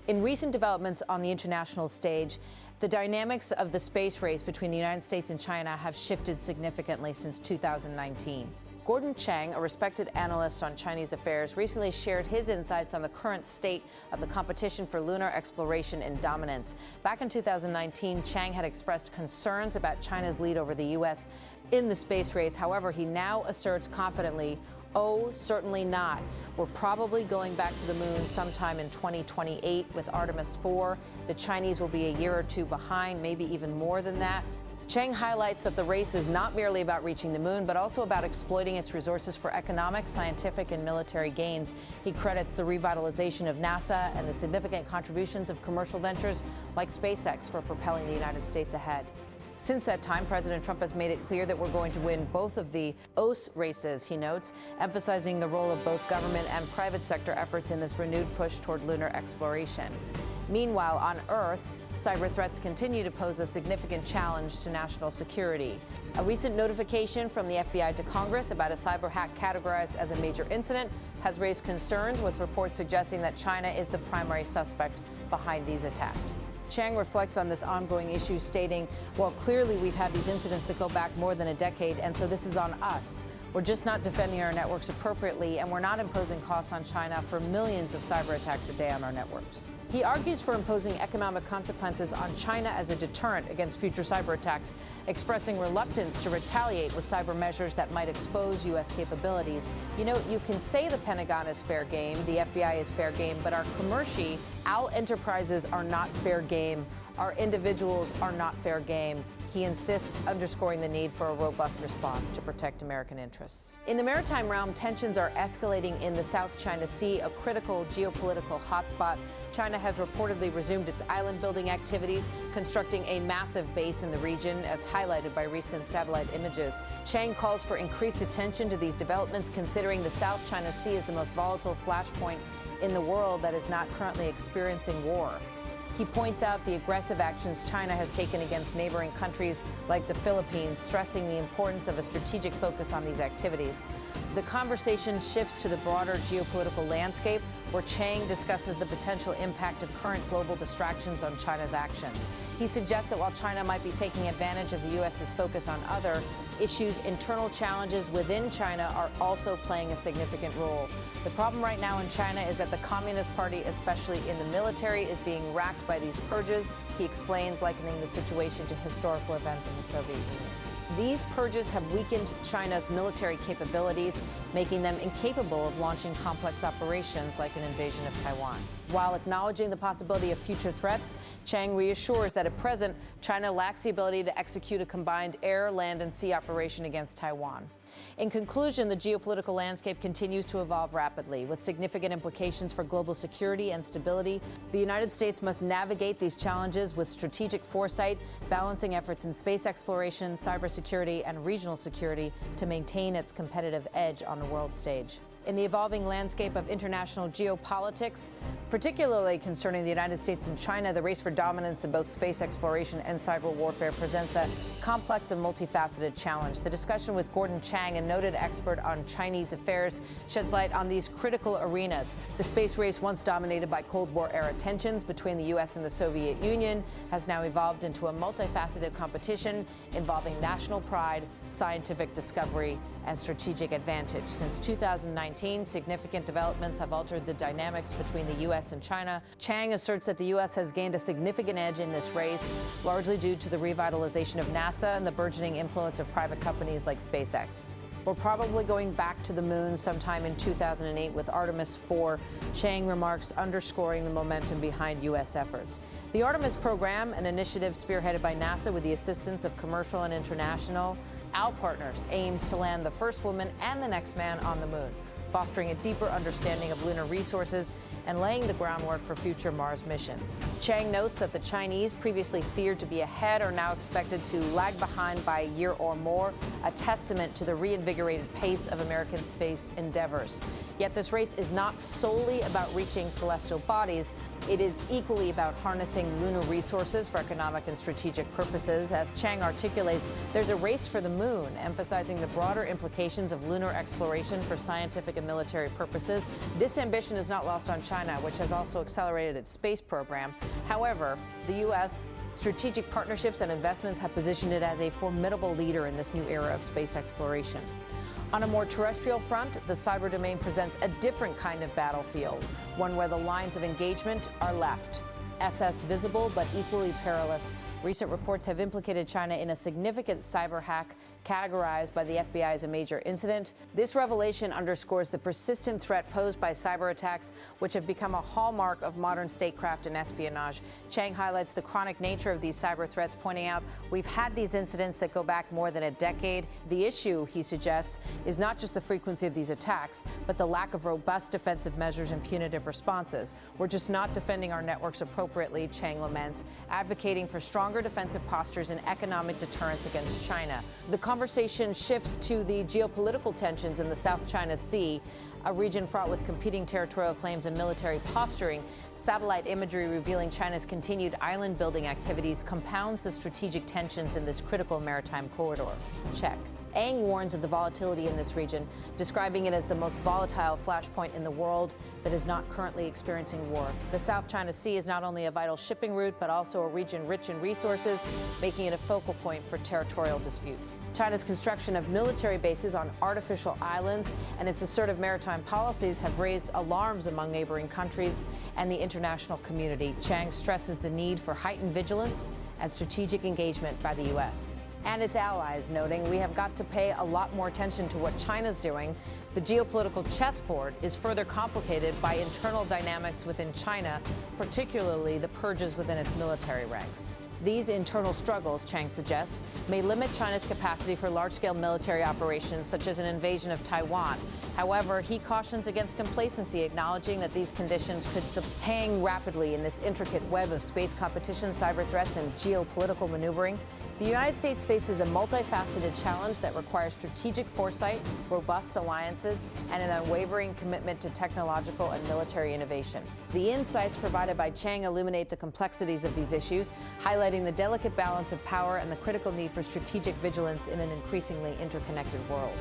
In recent developments on the international stage, the dynamics of the space race between the United States and China have shifted significantly since 2019. Gordon Chang, a respected analyst on Chinese affairs, recently shared his insights on the current state of the competition for lunar exploration and dominance. Back in 2019, Chang had expressed concerns about China's lead over the U.S. in the space race. However, he now asserts confidently, "Oh, certainly not. We're probably going back to the moon sometime in 2028 with Artemis 4. The Chinese will be a year or two behind, maybe even more than that." Chang highlights that the race is not merely about reaching the moon, but also about exploiting its resources for economic, scientific, and military gains. He credits the revitalization of NASA and the significant contributions of commercial ventures like SpaceX for propelling the United States ahead. Since that time, President Trump has made it clear that we're going to win both of the U.S races, he notes, emphasizing the role of both government and private sector efforts in this renewed push toward lunar exploration. Meanwhile, on Earth, cyber threats continue to pose a significant challenge to national security. A recent notification from the FBI to Congress about a cyber hack categorized as a major incident has raised concerns, with reports suggesting that China is the primary suspect behind these attacks. Chang reflects on this ongoing issue, stating, "Well, clearly we've had these incidents that go back more than a decade, and so this is on us. We're just not defending our networks appropriately, and we're not imposing costs on China for millions of cyber attacks a day on our networks." He argues for imposing economic consequences on China as a deterrent against future cyber attacks, expressing reluctance to retaliate with cyber measures that might expose U.S. capabilities. You know, you can say the Pentagon is fair game, the FBI is fair game, but our commerci, our enterprises are not fair game. Our individuals are not fair game. He insists, underscoring the need for a robust response to protect American interests. In the maritime realm, tensions are escalating in the South China Sea, a critical geopolitical hotspot. China has reportedly resumed its island-building activities, constructing a massive base in the region, as highlighted by recent satellite images. Chang calls for increased attention to these developments, considering the South China Sea is the most volatile flashpoint in the world that is not currently experiencing war. He points out the aggressive actions China has taken against neighboring countries like the Philippines, stressing the importance of a strategic focus on these activities. The conversation shifts to the broader geopolitical landscape, where Chang discusses the potential impact of current global distractions on China's actions. He suggests that while China might be taking advantage of the U.S.'s focus on other issues, internal challenges within China are also playing a significant role. The problem right now in China is that the Communist Party, especially in the military, is being racked by these purges, he explains, likening the situation to historical events in the Soviet Union. These purges have weakened China's military capabilities, making them incapable of launching complex operations like an invasion of Taiwan. While acknowledging the possibility of future threats, Chang reassures that at present, China lacks the ability to execute a combined air, land, and sea operation against Taiwan. In conclusion, the geopolitical landscape continues to evolve rapidly, with significant implications for global security and stability. The United States must navigate these challenges with strategic foresight, balancing efforts in space exploration, cybersecurity, and regional security to maintain its competitive edge on the world stage. In the evolving landscape of international geopolitics, particularly concerning the United States and China, the race for dominance in both space exploration and cyber warfare presents a complex and multifaceted challenge. The discussion with Gordon Chang, a noted expert on Chinese affairs, sheds light on these critical arenas. The space race, once dominated by Cold War-era tensions between the U.S. and the Soviet Union, has now evolved into a multifaceted competition involving national pride, scientific discovery, and strategic advantage. Since 2019, significant developments have altered the dynamics between the U.S. and China. Chang asserts that the U.S. has gained a significant edge in this race, largely due to the revitalization of NASA and the burgeoning influence of private companies like SpaceX. We're probably going back to the moon sometime in 2008 with Artemis 4, Chang remarks, underscoring the momentum behind U.S. efforts. The Artemis program, an initiative spearheaded by NASA with the assistance of commercial and international partners, aims to land the first woman and the next man on the moon, fostering a deeper understanding of lunar resources and laying the groundwork for future Mars missions. Chang notes that the Chinese, previously feared to be ahead, are now expected to lag behind by a year or more, a testament to the reinvigorated pace of American space endeavors. Yet this race is not solely about reaching celestial bodies. It is equally about harnessing lunar resources for economic and strategic purposes. As Chang articulates, there's a race for the moon, emphasizing the broader implications of lunar exploration for scientific and military purposes. This ambition is not lost on China, which has also accelerated its space program. However, the U.S. strategic partnerships and investments have positioned it as a formidable leader in this new era of space exploration. On a more terrestrial front, the cyber domain presents a different kind of battlefield, one where the lines of engagement are left. SS visible, but equally perilous. Recent reports have implicated China in a significant cyber hack categorized by the FBI as a major incident. This revelation underscores the persistent threat posed by cyber attacks, which have become a hallmark of modern statecraft and espionage. Chang highlights the chronic nature of these cyber threats, pointing out, we've had these incidents that go back more than a decade. The issue, he suggests, is not just the frequency of these attacks, but the lack of robust defensive measures and punitive responses. We're just not defending our networks appropriately, Chang laments, advocating for stronger defensive postures and economic deterrence against China. The conversation shifts to the geopolitical tensions in the South China Sea, a region fraught with competing territorial claims and military posturing. Satellite imagery revealing China's continued island-building activities compounds the strategic tensions in this critical maritime corridor. Check. Ang warns of the volatility in this region, describing it as the most volatile flashpoint in the world that is not currently experiencing war. The South China Sea is not only a vital shipping route, but also a region rich in resources, making it a focal point for territorial disputes. China's construction of military bases on artificial islands and its assertive maritime policies have raised alarms among neighboring countries and the international community. Chang stresses the need for heightened vigilance and strategic engagement by the U.S. and its allies, noting we have got to pay a lot more attention to what China's doing. The geopolitical chessboard is further complicated by internal dynamics within China, particularly the purges within its military ranks. These internal struggles, Chang suggests, may limit China's capacity for large-scale military operations, such as an invasion of Taiwan. However, he cautions against complacency, acknowledging that these conditions could hang rapidly in this intricate web of space competition, cyber threats, and geopolitical maneuvering. The United States faces a multifaceted challenge that requires strategic foresight, robust alliances, and an unwavering commitment to technological and military innovation. The insights provided by Chang illuminate the complexities of these issues, highlighting the delicate balance of power and the critical need for strategic vigilance in an increasingly interconnected world.